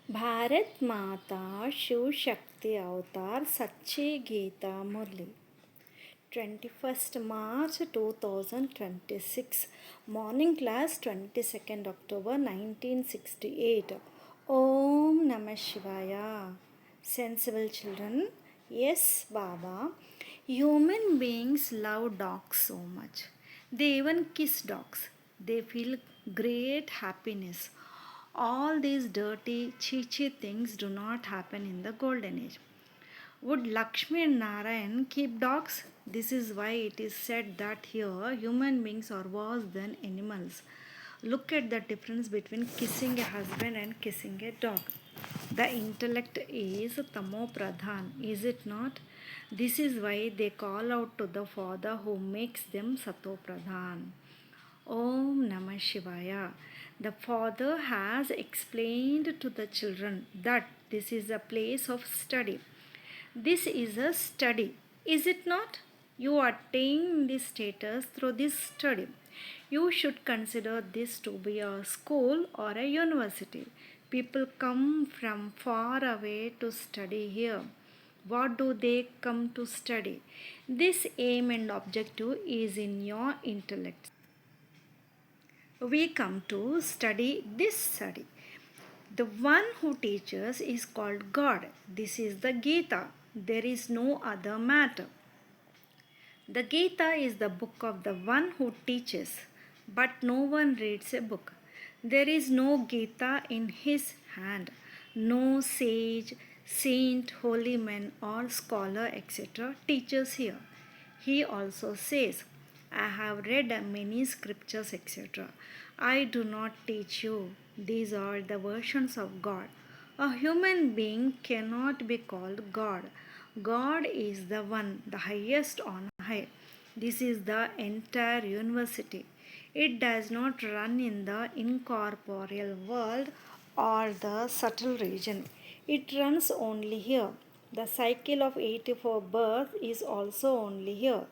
भारत माता शिव शक्ति अवतार सच्ची गीता मुरली 21st March 2026 Morning Class 22nd October 1968 Om Namah Shivaya. Sensible children, yes Baba, human beings love dogs so much. They even kiss dogs. They feel great happiness. All these dirty, chichi things do not happen in the golden age. Would Lakshmi and Narayan keep dogs? This is why it is said that here human beings are worse than animals. Look at the difference between kissing a husband and kissing a dog. The intellect is tamo pradhan, is it not? This is why they call out to the Father who makes them sato pradhan. Om Namah Shivaya. The Father has explained to the children that this is a place of study. This is a study, is it not? You attain this status through this study. You should consider this to be a school or a university. People come from far away to study here. What do they come to study? This aim and objective is in your intellect. We come to study this study. The one who teaches is called God. This is the Geeta. There is no other matter. The Gita is the book of the one who teaches, but no one reads a book. There is no Gita in his hand. No sage, saint, holy man, or scholar, etc., teaches here. He also says, I have read many scriptures, etc. I do not teach you. These are the versions of God. A human being cannot be called God. God is the one, the highest on high. This is the entire university. It does not run in the incorporeal world or the subtle region. It runs only here. The cycle of 84 births is also only here.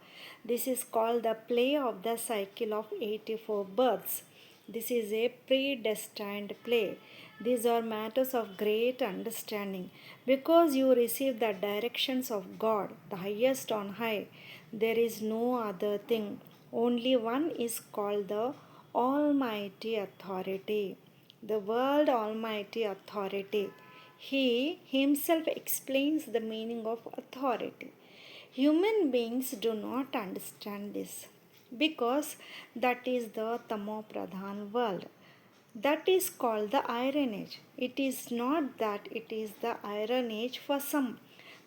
This is called the play of the cycle of 84 births. This is a predestined play. These are matters of great understanding. Because you receive the directions of God, the highest on high, there is no other thing. Only one is called the Almighty Authority. The World Almighty Authority. He himself explains the meaning of authority. Human beings do not understand this because that is the Tamo Pradhan world. That is called the Iron Age. It is not that it is the Iron Age for some,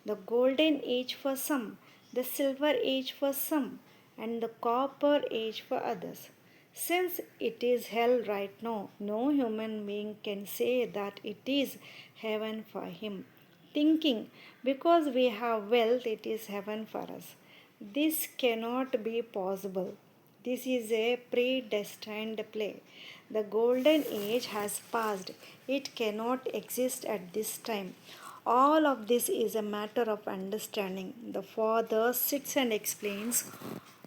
the Golden Age for some, the Silver Age for some, and the Copper Age for others. Since it is hell right now, no human being can say that it is heaven for him, thinking because we have wealth it is heaven for us. This cannot be possible. This is a predestined play. The golden age has passed. It cannot exist at this time. All of this is a matter of understanding. The Father sits and explains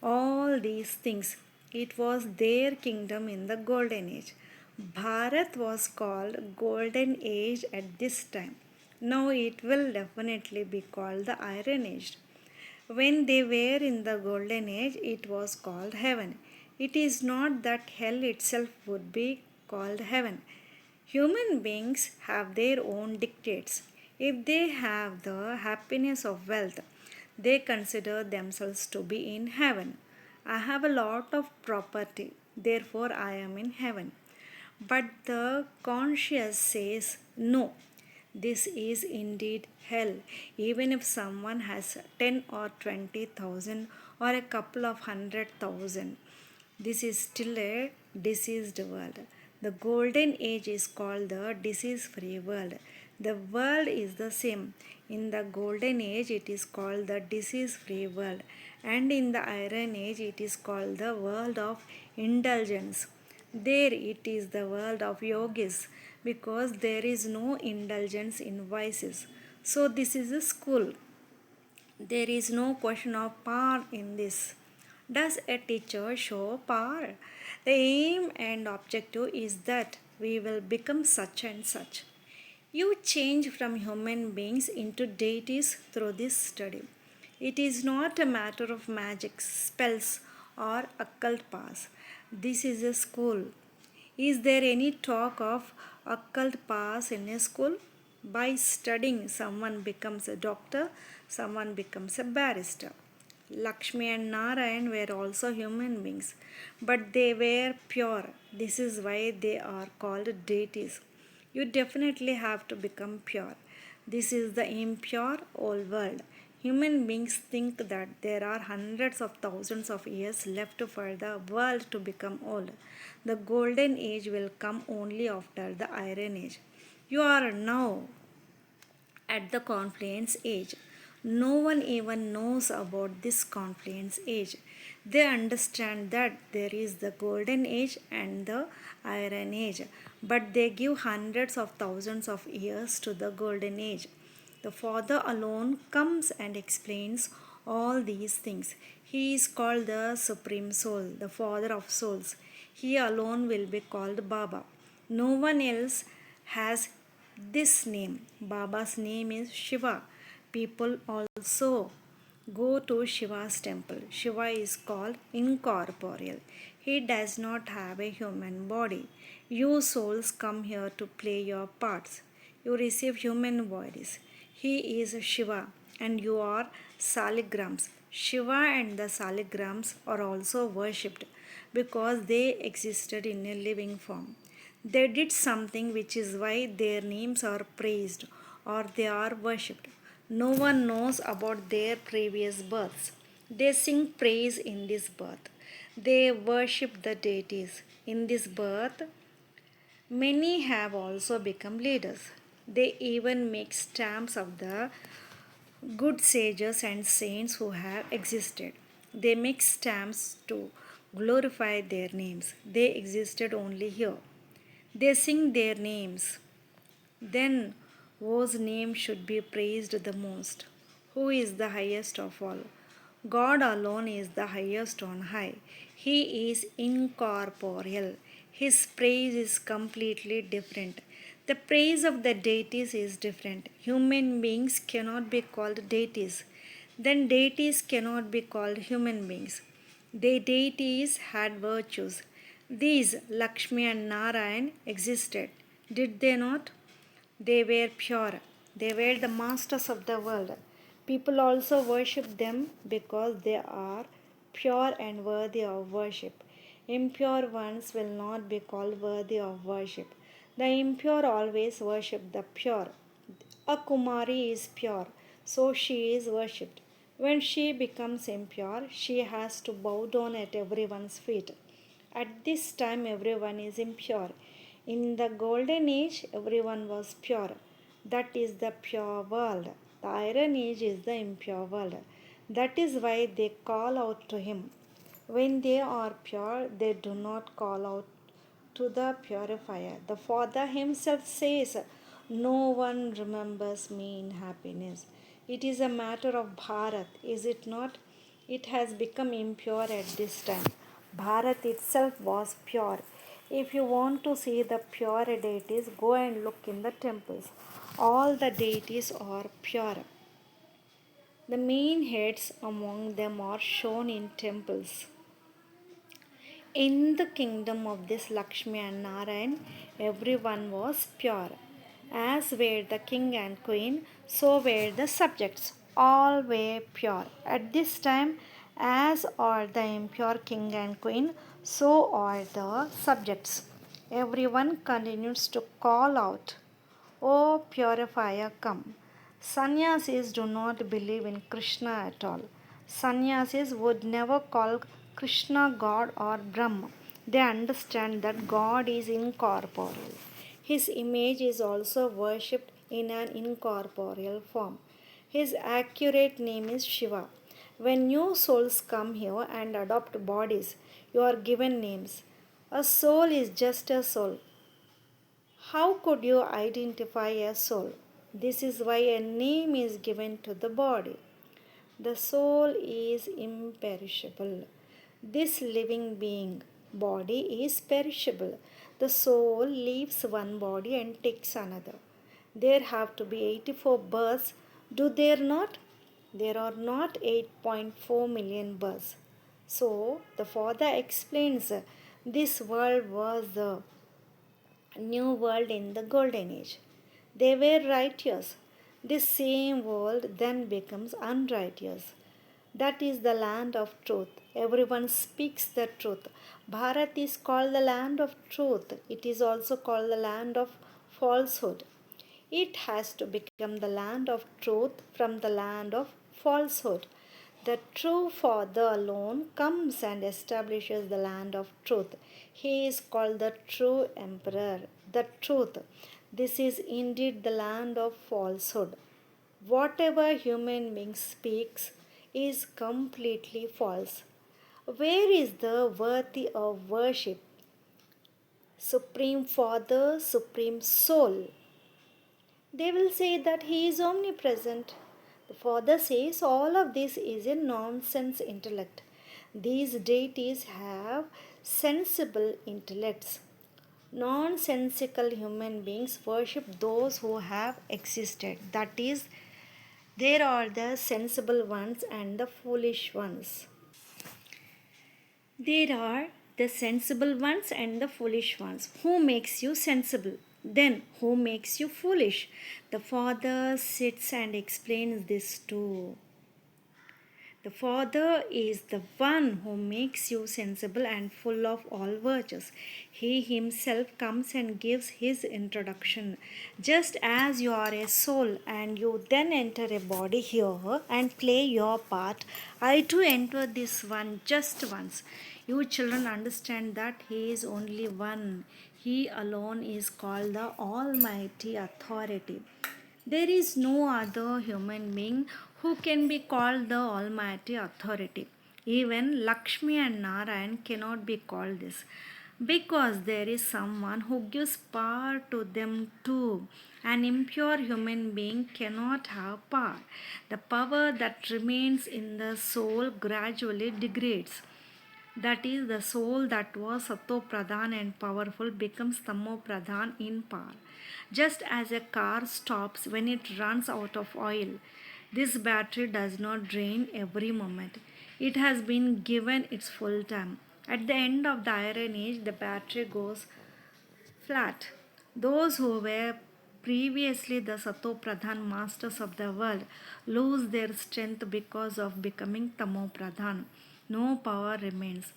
all these things. It was their kingdom in the golden age. Bharat was called golden age at this time. Now it will definitely be called the iron age. When they were in the golden age, it was called heaven. It is not that hell itself would be called heaven. Human beings have their own dictates. If they have the happiness of wealth, they consider themselves to be in heaven. I have a lot of property, therefore I am in heaven. But the conscience says, no, this is indeed hell. Even if someone has 10 or 20,000 or a couple of 100,000, this is still a diseased world. The golden age is called the disease free world. The world is the same. In the golden age, it is called the disease free world, and in the iron age, it is called the world of indulgence. There it is the world of yogis because there is no indulgence in vices. So, this is a school. There is no question of power in this. Does a teacher show power? The aim and objective is that we will become such and such. You change from human beings into deities through this study. It is not a matter of magic, spells, or occult powers. This is a school. Is there any talk of occult powers in a school? By studying, someone becomes a doctor, someone becomes a barrister. Lakshmi and Narayan were also human beings, but they were pure. This is why they are called deities. You definitely have to become pure. This is the impure old world. Human beings think that there are hundreds of thousands of years left for the world to become old. The golden age will come only after the iron age. You are now at the confluence age. No one even knows about this confluence age. They understand that there is the golden age and the iron age, but they give hundreds of thousands of years to the golden age. The Father alone comes and explains all these things. He is called the Supreme Soul, the Father of Souls. He alone will be called Baba. No one else has this name. Baba's name is Shiva. People also go to Shiva's temple. Shiva is called incorporeal. He does not have a human body. You souls come here to play your parts. You receive human bodies. He is Shiva and you are saligrams. Shiva and the saligrams are also worshipped because they existed in a living form. They did something which is why their names are praised or they are worshipped. No one knows about their previous births. They sing praise in this birth. They worship the deities. In this birth, many have also become leaders. They even make stamps of the good sages and saints who have existed. They make stamps to glorify their names. They existed only here. They sing their names. Then whose name should be praised the most? Who is the highest of all? God alone is the highest on high. He is incorporeal. His praise is completely different. The praise of the deities is different. Human beings cannot be called deities. Then deities cannot be called human beings. The deities had virtues. These Lakshmi and Narayan existed, did they not? They were pure. They were the masters of the world. People also worship them because they are pure and worthy of worship. Impure ones will not be called worthy of worship. The impure always worship the pure. A Kumari is pure, so she is worshipped. When she becomes impure, she has to bow down at everyone's feet. At this time, everyone is impure. In the golden age, everyone was pure. That is the pure world. The iron age is the impure world. That is why they call out to him. When they are pure, they do not call out to the purifier. The Father himself says, no one remembers me in happiness. It is a matter of Bharat, is it not? It has become impure at this time. Bharat itself was pure. If you want to see the pure deities, go and look in the temples. All the deities are pure. The main heads among them are shown in temples. In the kingdom of this Lakshmi and Narayan, everyone was pure. As were the king and queen, so were the subjects. All were pure. At this time, as are the impure king and queen, so are the subjects. Everyone continues to call out, O purifier, come. Sannyasis do not believe in Krishna at all. Sannyasis would never call Krishna God or Brahma. They understand that God is incorporeal. His image is also worshipped in an incorporeal form. His accurate name is Shiva. When new souls come here and adopt bodies, you are given names. A soul is just a soul. How could you identify a soul? This is why a name is given to the body. The soul is imperishable. This living being body is perishable. The soul leaves one body and takes another. There have to be 84 births, do there not? There are not 8.4 million births. So the father explains this world was the new world in the golden age. They were righteous. This same world then becomes unrighteous. That is the land of truth. Everyone speaks the truth. Bharat is called the land of truth. It is also called the land of falsehood. It has to become the land of truth from the land of falsehood. The true Father alone comes and establishes the land of truth. He is called the true Emperor, the truth. This is indeed the land of falsehood. Whatever human being speaks is completely false. Where is the worthy of worship? Supreme Father, Supreme Soul. They will say that he is omnipresent. The Father says all of this is a nonsense intellect. These deities have sensible intellects. Nonsensical human beings worship those who have existed. That is, there are the sensible ones and the foolish ones. There are the sensible ones and the foolish ones. Who makes you sensible? Then who makes you foolish? The Father sits and explains this too. The Father is the one who makes you sensible and full of all virtues. He himself comes and gives his introduction. Just as you are a soul and you then enter a body here and play your part, I too enter this one just once. You children understand that he is only one. He alone is called the Almighty Authority. There is no other human being who can be called the Almighty Authority. Even Lakshmi and Narayan cannot be called this because there is someone who gives power to them too. An impure human being cannot have power. The power that remains in the soul gradually degrades. That is, the soul that was Sato Pradhan and powerful becomes Tamo Pradhan in power. Just as a car stops when it runs out of oil, this battery does not drain every moment. It has been given its full time. At the end of the Iron Age, the battery goes flat. Those who were previously the Sato Pradhan masters of the world lose their strength because of becoming Tamo Pradhan. No power remains.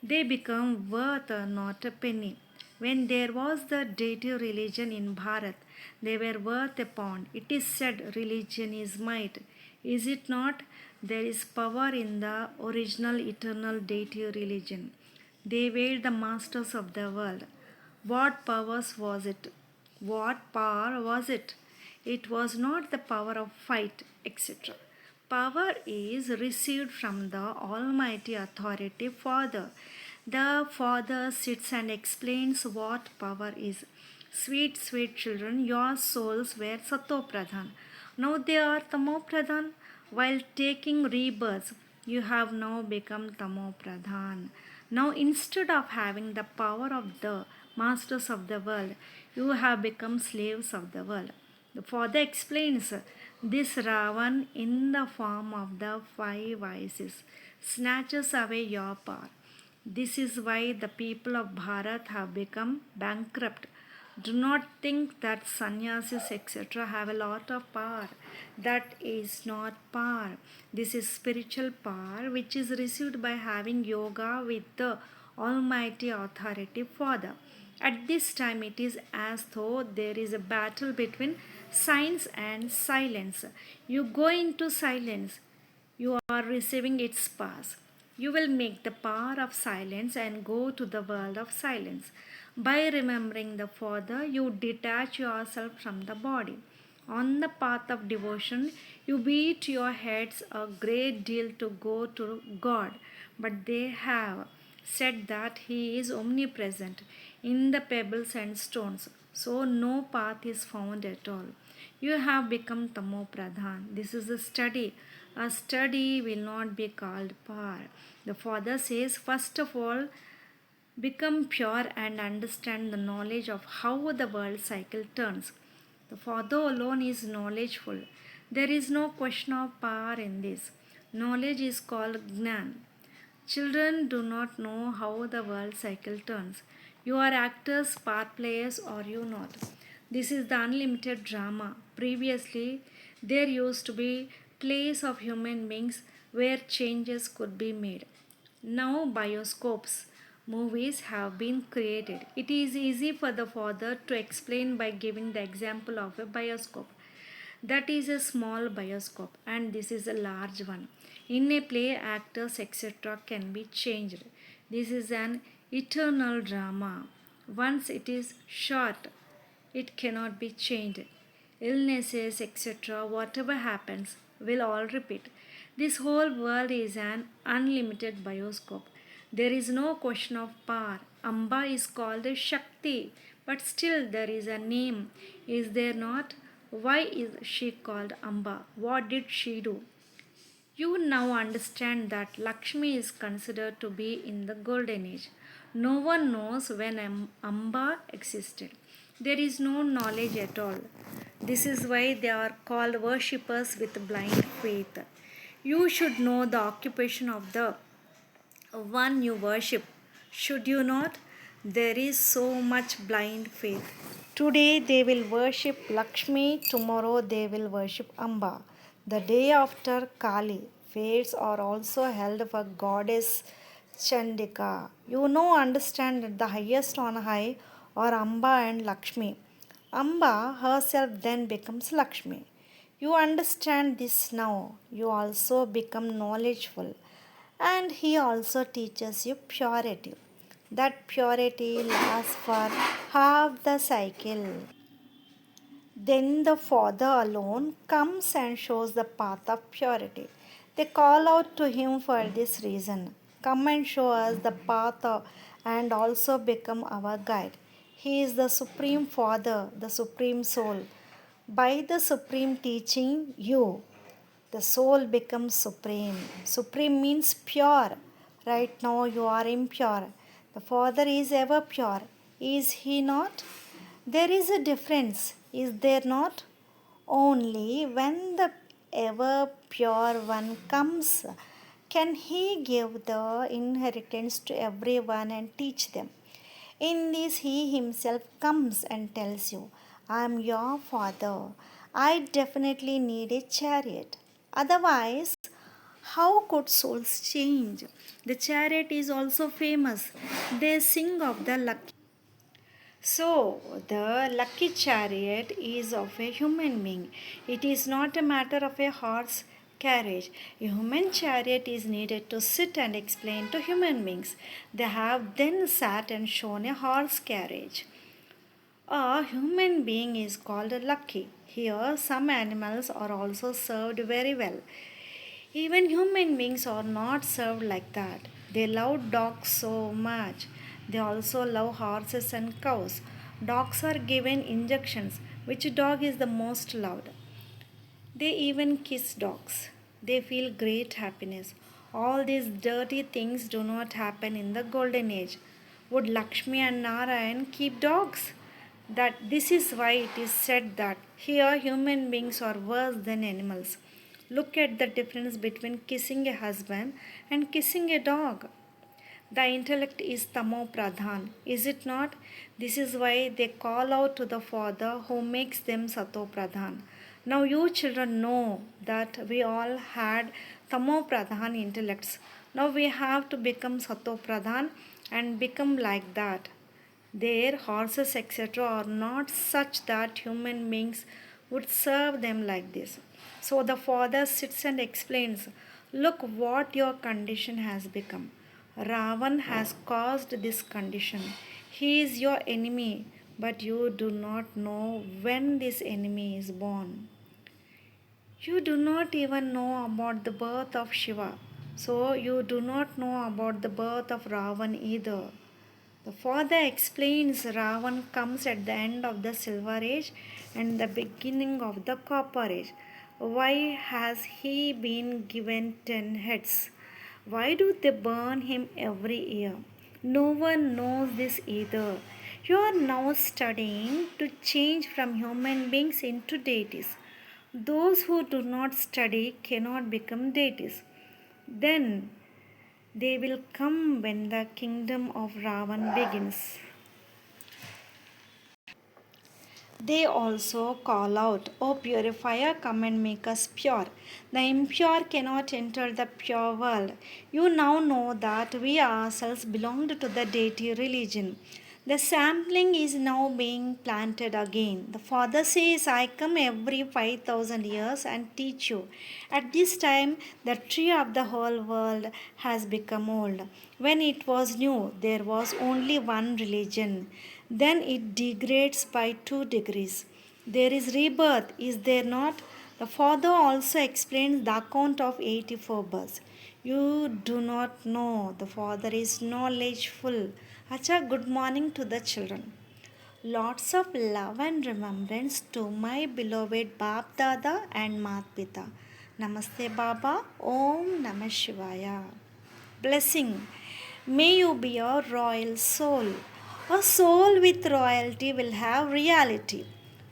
They become worth not a penny. When there was the deity religion in Bharat, they were worth a pound. It is said religion is might. Is it not? There is power in the original eternal deity religion. They were the masters of the world. What powers was it? What power was it? It was not the power of fight, etc. Power is received from the Almighty Authority Father. The Father sits and explains what power is. Sweet, sweet children, your souls were Sato Pradhan. Now they are Tamo Pradhan. While taking rebirths, you have now become Tamo Pradhan. Now, instead of having the power of the masters of the world, you have become slaves of the world. The Father explains this Ravan in the form of the five vices snatches away your power. This is why the people of Bharat have become bankrupt. Do not think that sannyasis etc. have a lot of power. That is not power. This is spiritual power which is received by having yoga with the Almighty Authority Father. At this time, it is as though there is a battle between science and silence. You go into silence, you are receiving its pass. You will make the power of silence and go to the world of silence. By remembering the Father, you detach yourself from the body. On the path of devotion, you beat your heads a great deal to go to God, but they have said that He is omnipresent in the pebbles and stones, so no path is found at all. You have become Tamo Pradhan. This is a study. A study will not be called par. The Father says, first of all, become pure and understand the knowledge of how the world cycle turns. The Father alone is knowledgeful. There is no question of power in this. Knowledge is called Gnan. Children do not know how the world cycle turns. You are actors, part players, or you not. This is the unlimited drama. Previously, there used to be plays of human beings where changes could be made. Now, bioscopes, movies have been created. It is easy for the father to explain by giving the example of a bioscope. That is a small bioscope, and this is a large one. In a play, actors etc. can be changed. This is an eternal drama. Once it is shot, it cannot be changed. Illnesses, etc., whatever happens, will all repeat. This whole world is an unlimited bioscope. There is no question of power. Amba is called a Shakti, but still there is a name. Is there not? Why is she called Amba? What did she do? You now understand that Lakshmi is considered to be in the golden age. No one knows when Amba existed. There is no knowledge at all. This is why they are called worshippers with blind faith. You should know the occupation of the one you worship. Should you not? There is so much blind faith. Today they will worship Lakshmi, tomorrow they will worship Amba. The day after Kali, fairs are also held for goddess Chandika. You know, understand that the highest on high are Amba and Lakshmi. Amba herself then becomes Lakshmi. You understand this now. You also become knowledgeful. And he also teaches you purity. That purity lasts for half the cycle. Then the Father alone comes and shows the path of purity. They call out to him for this reason. Come and show us the path and also become our guide. He is the Supreme Father, the Supreme Soul. By the Supreme teaching, you, the soul becomes supreme. Supreme means pure. Right now you are impure. The Father is ever pure. Is he not? There is a difference, is there not? Only when the ever pure one comes can he give the inheritance to everyone and teach them. In this, he himself comes and tells you, I am your father. I definitely need a chariot. Otherwise, how could souls change? The chariot is also famous. They sing of the lucky. So, the lucky chariot is of a human being. It is not a matter of a horse carriage. A human chariot is needed to sit and explain to human beings. They have then sat and shown a horse carriage. A human being is called lucky. Here, some animals are also served very well. Even human beings are not served like that. They love dogs so much. They also love horses and cows. Dogs are given injections. Which dog is the most loved? They even kiss dogs. They feel great happiness. All these dirty things do not happen in the golden age. Would Lakshmi and Narayan keep dogs? That this is why it is said that here human beings are worse than animals. Look at the difference between kissing a husband and kissing a dog. The intellect is tamo pradhan, is it not? This is why they call out to the Father who makes them sato pradhan. Now you children know that we all had tamo pradhan intellects. Now we have to become sato pradhan and become like that. Their horses etc. are not such that human beings would serve them like this. So the Father sits and explains, look what your condition has become. Ravan has caused this condition. He is your enemy, but you do not know when this enemy is born. You do not even know about the birth of Shiva, so you do not know about the birth of Ravan either. The Father explains Ravan comes at the end of the Silver Age and the beginning of the Copper Age. Why has he been given 10 heads? Why do they burn him every year? No one knows this either. You are now studying to change from human beings into deities. Those who do not study cannot become deities. Then they will come when the kingdom of Ravan begins. They also call out, O purifier, come and make us pure. The impure cannot enter the pure world. You now know that we ourselves belonged to the deity religion. The sampling is now being planted again. The Father says, I come every 5,000 years and teach you. At this time, the tree of the whole world has become old. When it was new, there was only one religion. Then it degrades by 2 degrees. There is rebirth, is there not? The Father also explains the account of 84 births. You do not know. The Father is knowledgeful. Acha, good morning to the children. Lots of love and remembrance to my beloved Bab Dada and Mat Pita. Namaste Baba. Om Namah Shivaya. Blessing. May you be a royal soul. A soul with royalty will have reality.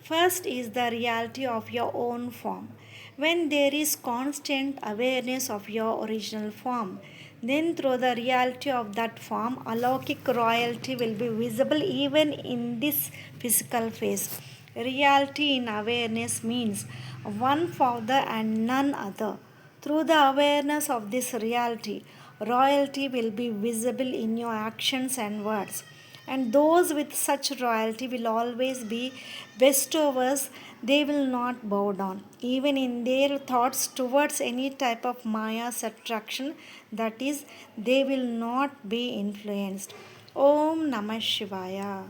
First is the reality of your own form. When there is constant awareness of your original form, then through the reality of that form, alaukic royalty will be visible even in this physical phase. Reality in awareness means one Father and none other. Through the awareness of this reality, royalty will be visible in your actions and words. And those with such royalty will always be bestowers, they will not bow down, even in their thoughts towards any type of Maya's attraction, that is, they will not be influenced. Om Namah Shivaya.